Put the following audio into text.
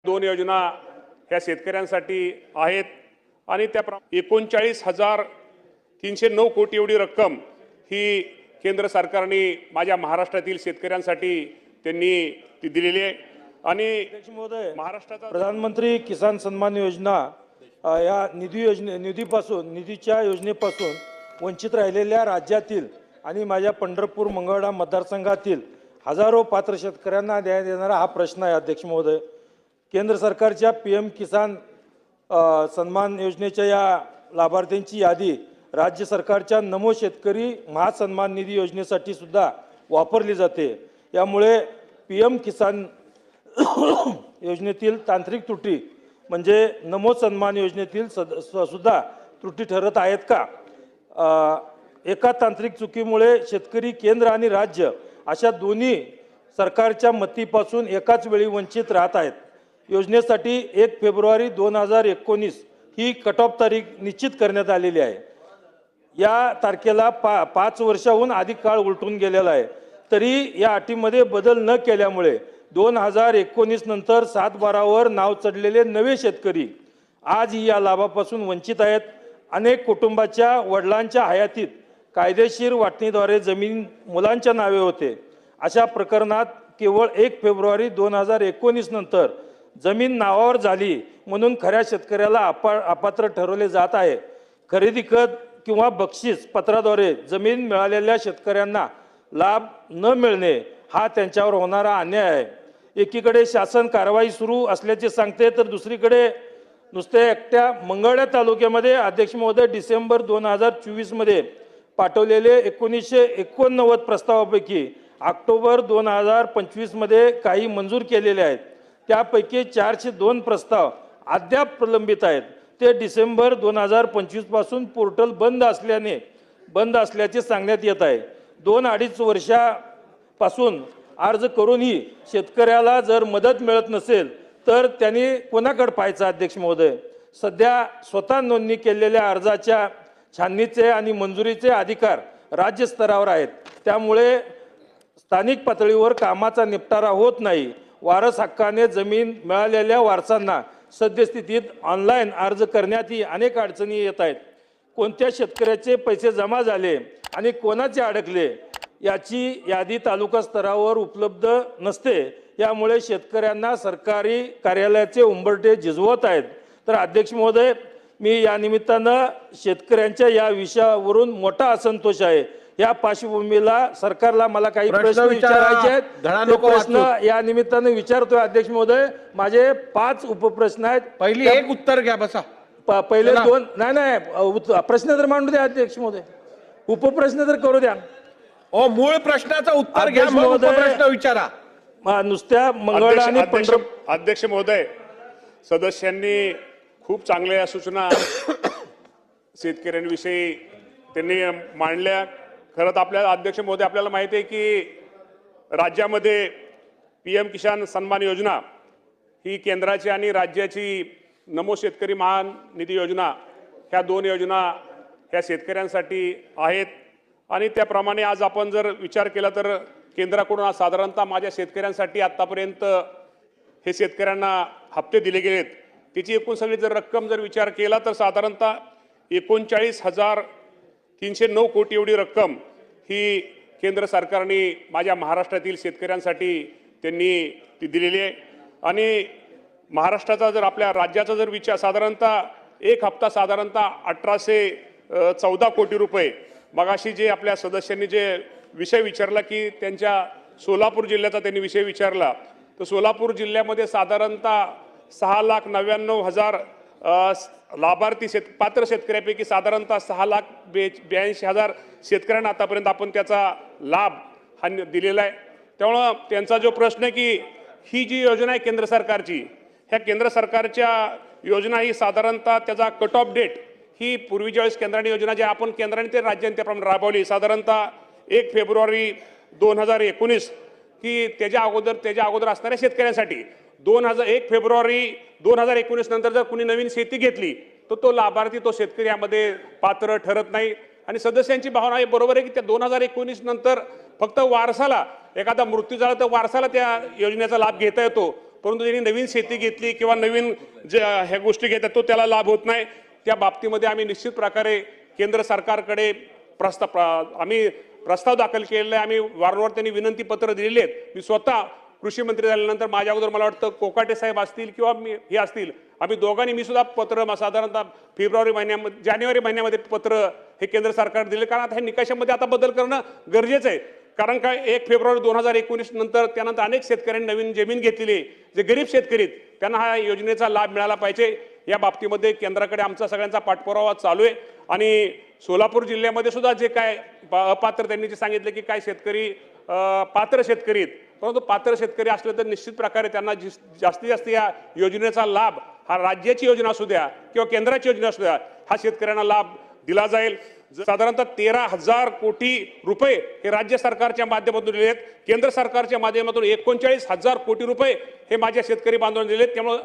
दोन योजना ह्या शेतकऱ्यांसाठी आहेत आणि त्या 39,309 कोटी एवढी रक्कम ही केंद्र सरकारने माझ्या महाराष्ट्रातील शेतकऱ्यांसाठी त्यांनी ती दिलेली आहे। आणि महाराष्ट्राचा प्रधानमंत्री किसान सन्मान योजना या निधीच्या योजनेपासून वंचित राहिलेल्या राज्यातील आणि माझ्या पंढरपूर मंगळवेढा मतदारसंघातील हजारो पात्र शेतकऱ्यांना न्याय देणारा हा प्रश्न आहे। अध्यक्ष महोदय, केंद्र सरकारच्या PM किसान सन्मान योजनेच्या या लाभार्थ्यांची यादी राज्य सरकारच्या नमो शेतकरी महासन्मान निधी योजनेसाठी सुद्धा वापरली जाते। यामुळे PM किसान योजनेतील तांत्रिक त्रुटी म्हणजे नमो सन्मान योजनेतील सुद्धा त्रुटी ठरत आहेत का? एका तांत्रिक चुकीमुळे शेतकरी केंद्र आणि राज्य अशा दोन्ही सरकारच्या मतीपासून एकाच वेळी वंचित राहत आहेत। योजनेसाठी 1 फेब्रुवारी 2019 ही कट ऑफ तारीख निश्चित करण्यात आलेली आहे। या तारखेला 5 वर्षाहून अधिक काळ उलटून गेलेला आहे, तरी या अटीमध्ये बदल न केल्यामुळे 2019 नंतर 7/12 नाव चढलेले नवे शेतकरी आजही या लाभापासून वंचित आहेत। अनेक कुटुंबाच्या वडिलांच्या हयातीत कायदेशीर वाटणीद्वारे जमीन मुलांच्या नावे होते। अशा प्रकरणात केवळ 1 फेब्रुवारी 2019 नंतर जमीन नावावर झाली म्हणून खऱ्या शेतकऱ्याला अपात्र ठरवले जात आहे। खरेदी खत किंवा बक्षीस पत्राद्वारे जमीन मिळालेल्या शेतकऱ्यांना लाभ न मिळणे हा त्यांच्यावर होणारा अन्याय आहे। एकीकडे शासन कारवाई सुरू असल्याचे सांगते, तर दुसरीकडे नुसते एकट्या मंगळवेढा तालुक्यामध्ये अध्यक्ष महोदय डिसेंबर 2024 मध्ये पाठवलेले 1989 प्रस्तावापैकी ऑक्टोबर 2025 मध्ये काही मंजूर केलेले आहेत। त्यापैकी 402 प्रस्ताव अद्याप प्रलंबित आहेत। ते डिसेंबर 2025 पासून पोर्टल बंद असल्याचे सांगण्यात येत आहे। 2-2.5 वर्षापासून अर्ज करूनही शेतकऱ्याला जर मदत मिळत नसेल तर त्यांनी कोणाकडे पाहायचं? अध्यक्ष महोदय, सध्या स्वतः नोंदणी केलेल्या अर्जाच्या छाननीचे आणि मंजुरीचे अधिकार राज्य स्तरावर आहेत। त्यामुळे स्थानिक पातळीवर कामाचा निपटारा होत नाही। वारस हक्काने जमीन मिळालेल्या वारसांना सद्यस्थितीत ऑनलाईन अर्ज करण्यातही अनेक अडचणी येत आहेत। कोणत्या शेतकऱ्याचे पैसे जमा झाले आणि कोणाचे अडकले याची यादी तालुका स्तरावर उपलब्ध नसते। यामुळे शेतकऱ्यांना सरकारी कार्यालयाचे उंबरठे झिजवत आहेत। तर अध्यक्ष महोदय, मी या निमित्तानं शेतकऱ्यांच्या या विषयावरून मोठा असंतोष आहे। या पार्श्वभूमीला सरकारला मला काही प्रश्न विचारायचे आहेत। प्रश्न या निमित्तानं विचारतोय अध्यक्ष महोदय। माझे 5 उपप्रश्न आहेत। पहिली एक उत्तर घ्या, बसा। पहिले 2 नाही प्रश्न तर मांडू द्या अध्यक्ष महोदय, उपप्रश्न तर करू द्या। ओ, मूळ प्रश्नाचं उत्तर घ्या, मग उपप्रश्न विचारा। नुसत्या मंगळवेढा आणि अध्यक्ष महोदय, सदस्यांनी खूप चांगल्या सूचना शेतकऱ्यांविषयी त्यांनी मांडल्या। खरं तर आपल्या अध्यक्ष महोदय, आपल्याला माहिती आहे की राज्यामध्ये PM किसान सन्मान योजना ही केंद्राची आणि राज्याची नमो शेतकरी महान निधी योजना ह्या 2 योजना ह्या शेतकऱ्यांसाठी आहेत। आणि त्याप्रमाणे आज आपण जर विचार केला तर केंद्राकडून साधारणतः माझ्या शेतकऱ्यांसाठी आतापर्यंत हे शेतकऱ्यांना हप्ते दिले गेलेत, त्याची एकूण सगळी जर रक्कम जर विचार केला तर साधारणतः 39,309 कोटी एवढी रक्कम ही केंद्र सरकारने माझ्या महाराष्ट्रातील शेतकऱ्यांसाठी त्यांनी ती दिलेली आहे। आणि महाराष्ट्राचा जर आपल्या राज्याचा जर विचार साधारणतः एक हप्ता साधारणतः 1814 कोटी रुपये। मगाशी जे आपल्या सदस्यांनी जे विषय विचारला की त्यांच्या सोलापूर जिल्ह्याचा त्यांनी विषय विचारला, तर सोलापूर जिल्ह्यामध्ये साधारणतः 6,99,000 लाभार्थी पात्र शेतकऱ्यापैकी साधारणतः 6,82,000 शेतकऱ्यांना आतापर्यंत आपण त्याचा लाभ हा दिलेला आहे। त्यामुळं त्यांचा जो प्रश्न आहे की ही जी योजना आहे केंद्र सरकारची, ह्या केंद्र सरकारच्या योजना ही साधारणतः त्याचा कट ऑफ डेट ही पूर्वीच्या वेळेस केंद्राने योजना जी आपण केंद्राने ते राज्याने त्याप्रमाणे राबवली साधारणतः 1 फेब्रुवारी 2019 की त्याच्या अगोदर असणाऱ्या शेतकऱ्यांसाठी 1 फेब्रुवारी 2019 नंतर जर कुणी नवीन शेती घेतली तर तो लाभार्थी तो शेतकरी यामध्ये पात्र ठरत नाही। आणि सदस्यांची भावना आहे बरोबर आहे की त्या 2019 नंतर फक्त वारसाला एखादा मृत्यू झाला तर वारसाला त्या योजनेचा लाभ घेता येतो, परंतु ज्यांनी नवीन शेती घेतली किंवा नवीन ज्या ह्या गोष्टी घेतात तो त्याला लाभ होत नाही. त्या बाबतीमध्ये आम्ही निश्चित प्रकारे केंद्र सरकारकडे आम्ही प्रस्ताव दाखल केलेला आहे. आम्ही वारंवार त्यांनी विनंती पत्र दिलेली आहेत. मी स्वतः कृषी मंत्री झाल्यानंतर माझ्या अगोदर मला वाटतं कोकाटे साहेब असतील किंवा हे असतील, आम्ही दोघांनी मी सुद्धा पत्र साधारणतः जानेवारी महिन्यामध्ये पत्र हे केंद्र सरकार दिले. कारण आता हे निकषामध्ये आता बदल करणं गरजेचं आहे. कारण काय 1 फेब्रुवारी 2019 नंतर त्यानंतर अनेक शेतकऱ्यांनी नवीन जमीन घेतलेली आहे. जे गरीब शेतकरी आहेत त्यांना हा योजनेचा लाभ मिळाला पाहिजे. या बाबतीमध्ये केंद्राकडे आमचा सगळ्यांचा पाठपुरावा चालू आहे. आणि सोलापूर जिल्ह्यामध्ये सुद्धा जे काय अपात्र त्यांनी जे सांगितलं की काय शेतकरी पात्र शेतकरी आहेत, परंतु पात्र शेतकरी असले तर निश्चित प्रकारे त्यांना जास्तीत जास्त या योजनेचा लाभ हा राज्याची योजना असू द्या किंवा केंद्राची योजना असू द्या हा शेतकऱ्यांना लाभ दिला जाईल. साधारणतः 13,000 कोटी रुपये हे राज्य सरकारच्या माध्यमातून दिले आहेत. केंद्र सरकारच्या माध्यमातून 39,000 कोटी रुपये हे माझ्या शेतकरी बांधवांनी दिले आहेत. त्यामुळे